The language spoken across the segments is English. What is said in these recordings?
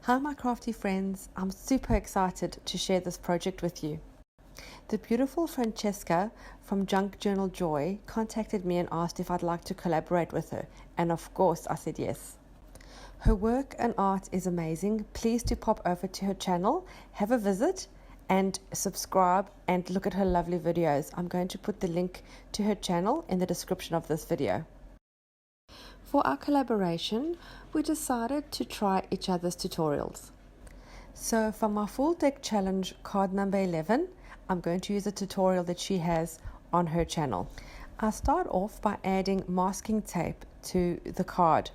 Hi my crafty friends, I'm super excited to share this project with you. The beautiful Francesca from Junk Journal Joy contacted me and asked if I'd like to collaborate with her, and of course I said yes. Her work and art is amazing. Please do pop over to her channel, have a visit and subscribe and look at her lovely videos. I'm going to put the link to her channel in the description of this video. For our collaboration, we decided to try each other's tutorials. So for my full deck challenge card number 11, I'm going to use a tutorial that she has on her channel. I start off by adding masking tape to the card.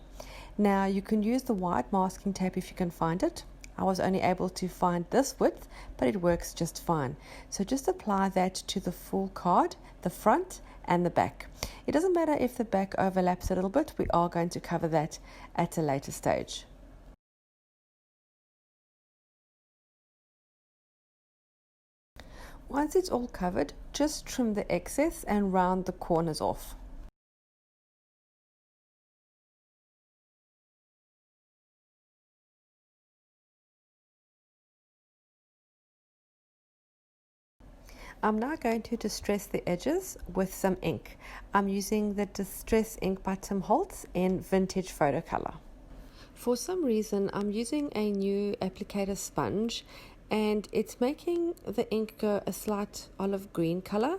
Now you can use the white masking tape if you can find it. I was only able to find this width, but it works just fine. So just apply that to the full card, the front and the back. It doesn't matter if the back overlaps a little bit, we are going to cover that at a later stage. Once it's all covered, just trim the excess and round the corners off. I'm now going to distress the edges with some ink. I'm using the Distress ink by Tim Holtz in Vintage Photo Color. For some reason, I'm using a new applicator sponge and it's making the ink go a slight olive green color,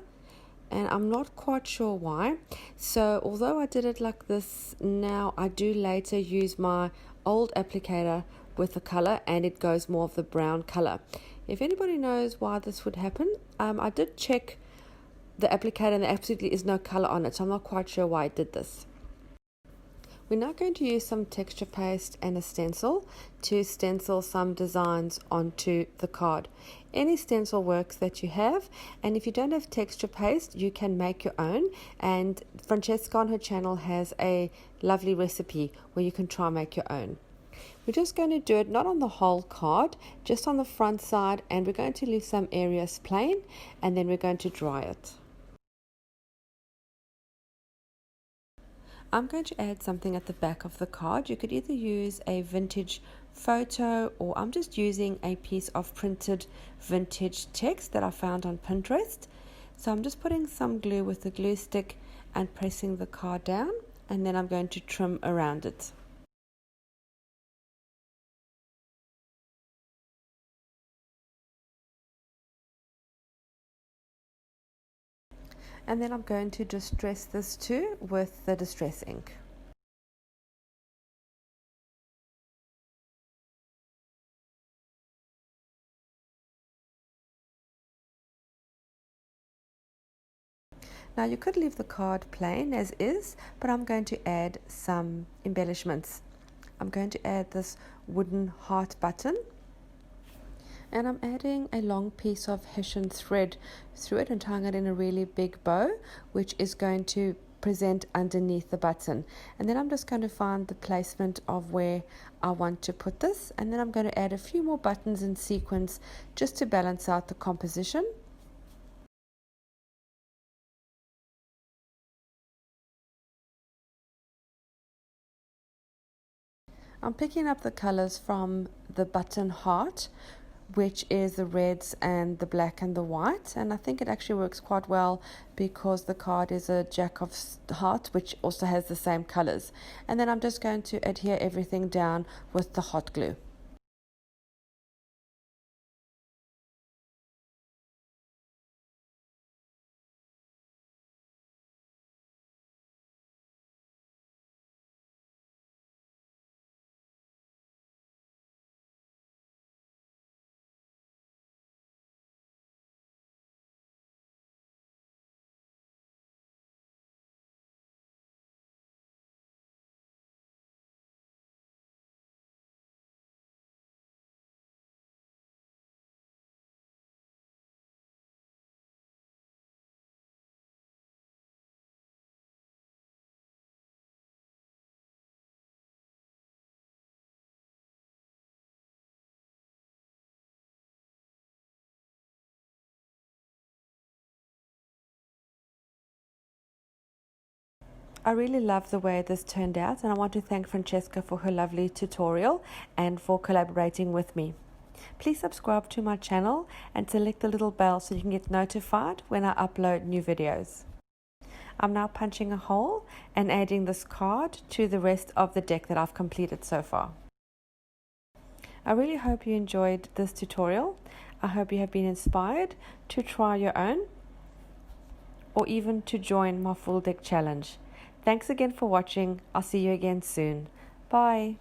and I'm not quite sure why. So although I did it like this now, I do later use my old applicator with the color and it goes more of the brown color. If anybody knows why this would happen, I did check the applicator and there absolutely is no color on it, so I'm not quite sure why it did this. We're now going to use some texture paste and a stencil to stencil some designs onto the card. Any stencil works that you have, and if you don't have texture paste, you can make your own, and Francesca on her channel has a lovely recipe where you can try and make your own. We're just going to do it not on the whole card, just on the front side, and we're going to leave some areas plain and then we're going to dry it. I'm going to add something at the back of the card. You could either use a vintage photo, or I'm just using a piece of printed vintage text that I found on Pinterest. So I'm just putting some glue with the glue stick and pressing the card down, and then I'm going to trim around it. And then I'm going to distress this too with the Distress ink. Now you could leave the card plain as is, but I'm going to add some embellishments. I'm going to add this wooden heart button, and I'm adding a long piece of Hessian thread through it and tying it in a really big bow, which is going to present underneath the button. And then I'm just going to find the placement of where I want to put this, and then I'm going to add a few more buttons in sequence just to balance out the composition. I'm picking up the colors from the button heart, which is the reds and the black and the white, and I think it actually works quite well because the card is a Jack of Hearts, which also has the same colors. And then I'm just going to adhere everything down with the hot glue. I really love the way this turned out, and I want to thank Francesca for her lovely tutorial and for collaborating with me. Please subscribe to my channel and select the little bell so you can get notified when I upload new videos. I'm now punching a hole and adding this card to the rest of the deck that I've completed so far. I really hope you enjoyed this tutorial. I hope you have been inspired to try your own or even to join my full deck challenge. Thanks again for watching. I'll see you again soon. Bye.